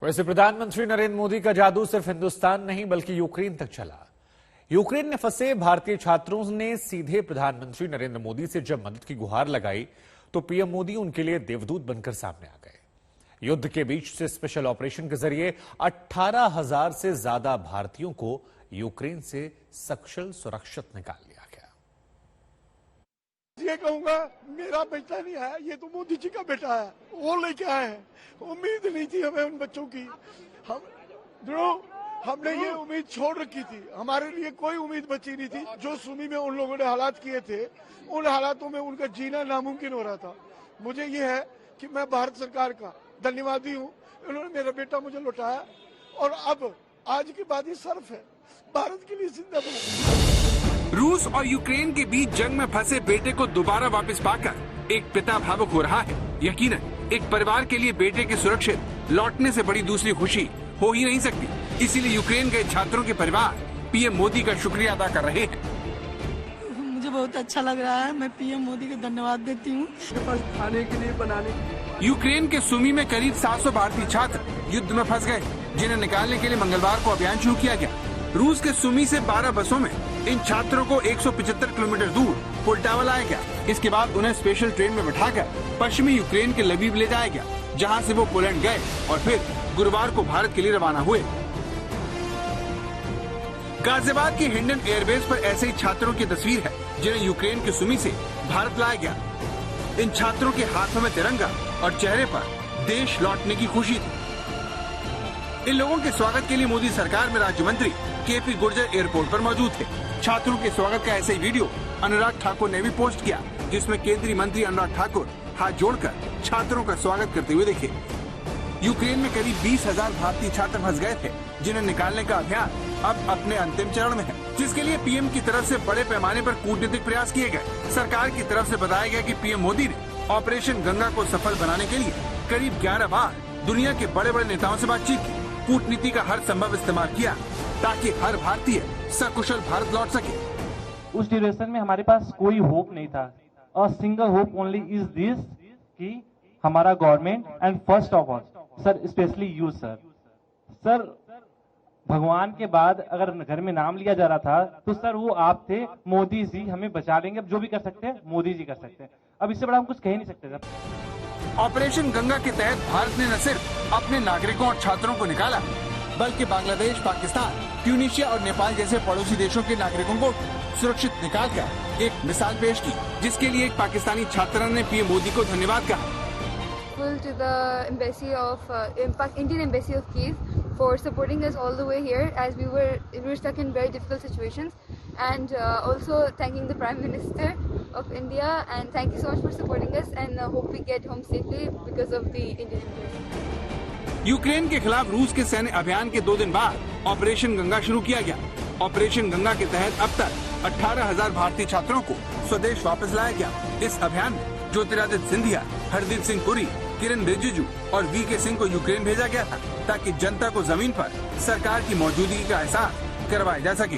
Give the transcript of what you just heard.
वैसे प्रधानमंत्री नरेंद्र मोदी का जादू सिर्फ हिंदुस्तान नहीं बल्कि यूक्रेन तक चला। यूक्रेन में फंसे भारतीय छात्रों ने सीधे प्रधानमंत्री नरेंद्र मोदी से जब मदद की गुहार लगाई तो पीएम मोदी उनके लिए देवदूत बनकर सामने आ गए। युद्ध के बीच से स्पेशल ऑपरेशन के जरिए 18,000 से ज्यादा भारतीयों को यूक्रेन से सकुशल सुरक्षित निकाल लिया गया। ये कहूंगा मेरा बेटा नहीं है, ये तो मोदी जी का बेटा है, वो लेके आए हैं। उम्मीद नहीं थी हमें उन बच्चों की, हमने ये उम्मीद छोड़ रखी थी। हमारे लिए कोई उम्मीद बची नहीं थी। जो सुमी में उन लोगों ने हालात किए थे, उन हालातों में उनका जीना नामुमकिन हो रहा था। मुझे ये है कि मैं भारत सरकार का धन्यवादी हूँ, उन्होंने मेरा बेटा मुझे लौटाया और अब आज के बाद ये सर्फ है भारत के लिए जिंदाबाद। रूस और यूक्रेन के बीच जंग में फंसे बेटे को दोबारा वापस पाकर एक पिता भावुक हो रहा है। यकीनन एक परिवार के लिए बेटे के सुरक्षित लौटने से बड़ी दूसरी खुशी हो ही नहीं सकती। इसीलिए यूक्रेन गए छात्रों के परिवार पीएम मोदी का शुक्रिया अदा कर रहे हैं। मुझे बहुत अच्छा लग रहा है, मैं पीएम मोदी का धन्यवाद देती हूँ। खाने के लिए बनाने यूक्रेन के सुमी में करीब 700 भारतीय छात्र युद्ध में फंस गए, जिन्हें निकालने के लिए मंगलवार को अभियान शुरू किया गया। रूस के सुमी से 12 बसों में इन छात्रों को 175 किलोमीटर दूर पोल्टावा लाया गया। इसके बाद उन्हें स्पेशल ट्रेन में बिठाकर पश्चिमी यूक्रेन के लवीव ले जाया गया, जहां से वो पोलैंड गए और फिर गुरुवार को भारत के लिए रवाना हुए। गाजियाबाद के हिंडन एयरबेस पर ऐसे ही छात्रों की तस्वीर है, जिन्हें यूक्रेन के सुमी से भारत लाया गया। इन छात्रों के हाथों में तिरंगा और चेहरे पर देश लौटने की खुशी थी। इन लोगों के स्वागत के लिए मोदी सरकार में राज्य मंत्री केपी गुर्जर एयरपोर्ट पर मौजूद थे। छात्रों के स्वागत का ऐसा ही वीडियो अनुराग ठाकुर ने भी पोस्ट किया, जिसमें केंद्रीय मंत्री अनुराग ठाकुर हाथ जोड़कर छात्रों का स्वागत करते हुए दिखे। यूक्रेन में करीब 20,000 भारतीय छात्र फंस गए थे, जिन्हें निकालने का अभियान अब अपने अंतिम चरण में है, जिसके लिए पीएम की तरफ से बड़े पैमाने पर कूटनीतिक प्रयास किए गए। सरकार की तरफ से बताया गया कि पीएम मोदी ने ऑपरेशन गंगा को सफल बनाने के लिए करीब 11 बार दुनिया के बड़े बड़े नेताओं से बातचीत की, कूटनीति का हर संभव इस्तेमाल किया ताकि हर भारतीय सकुशल भारत लौट सके। उस ड्यूरेशन में हमारे पास कोई होप नहीं था। A single hope only is this कि हमारा government and first of all sir specially you sir भगवान के बाद अगर घर में नाम लिया जा रहा था तो सर वो आप थे। मोदी जी हमें बचा लेंगे, अब जो भी कर सकते हैं मोदी जी कर सकते हैं, अब इससे बड़ा हम कुछ कह नहीं सकते सर। ऑपरेशन गंगा के तहत भारत ने न सिर्फ अपने नागरिकों और छात्रों को निकाला, बल्कि बांग्लादेश, पाकिस्तान, ट्यूनीशिया और नेपाल जैसे पड़ोसी देशों के नागरिकों को सुरक्षित निकालकर एक मिसाल पेश की, जिसके लिए एक पाकिस्तानी छात्रा ने पीएम मोदी को धन्यवाद कहा। To the embassy of Indian embassy of Kyiv for supporting us all the way here, as we were stuck in very difficult situations, and also thanking the Prime Minister of India, and thank you so much for supporting us, and hope we get home safely because of the Indian embassy. Ukraine के खिलाफ रूस के सैन्य अभियान के 2 दिन बाद operation Ganga शुरू किया गया। ऑपरेशन गंगा के तहत अब तक 18,000 भारतीय छात्रों को स्वदेश वापस लाया गया। इस अभियान में ज्योतिरादित्य सिंधिया, हरदीप सिंह पुरी, किरण रिजिजू और वीके सिंह को यूक्रेन भेजा गया था, ताकि जनता को जमीन पर सरकार की मौजूदगी का एहसास करवाया जा सके।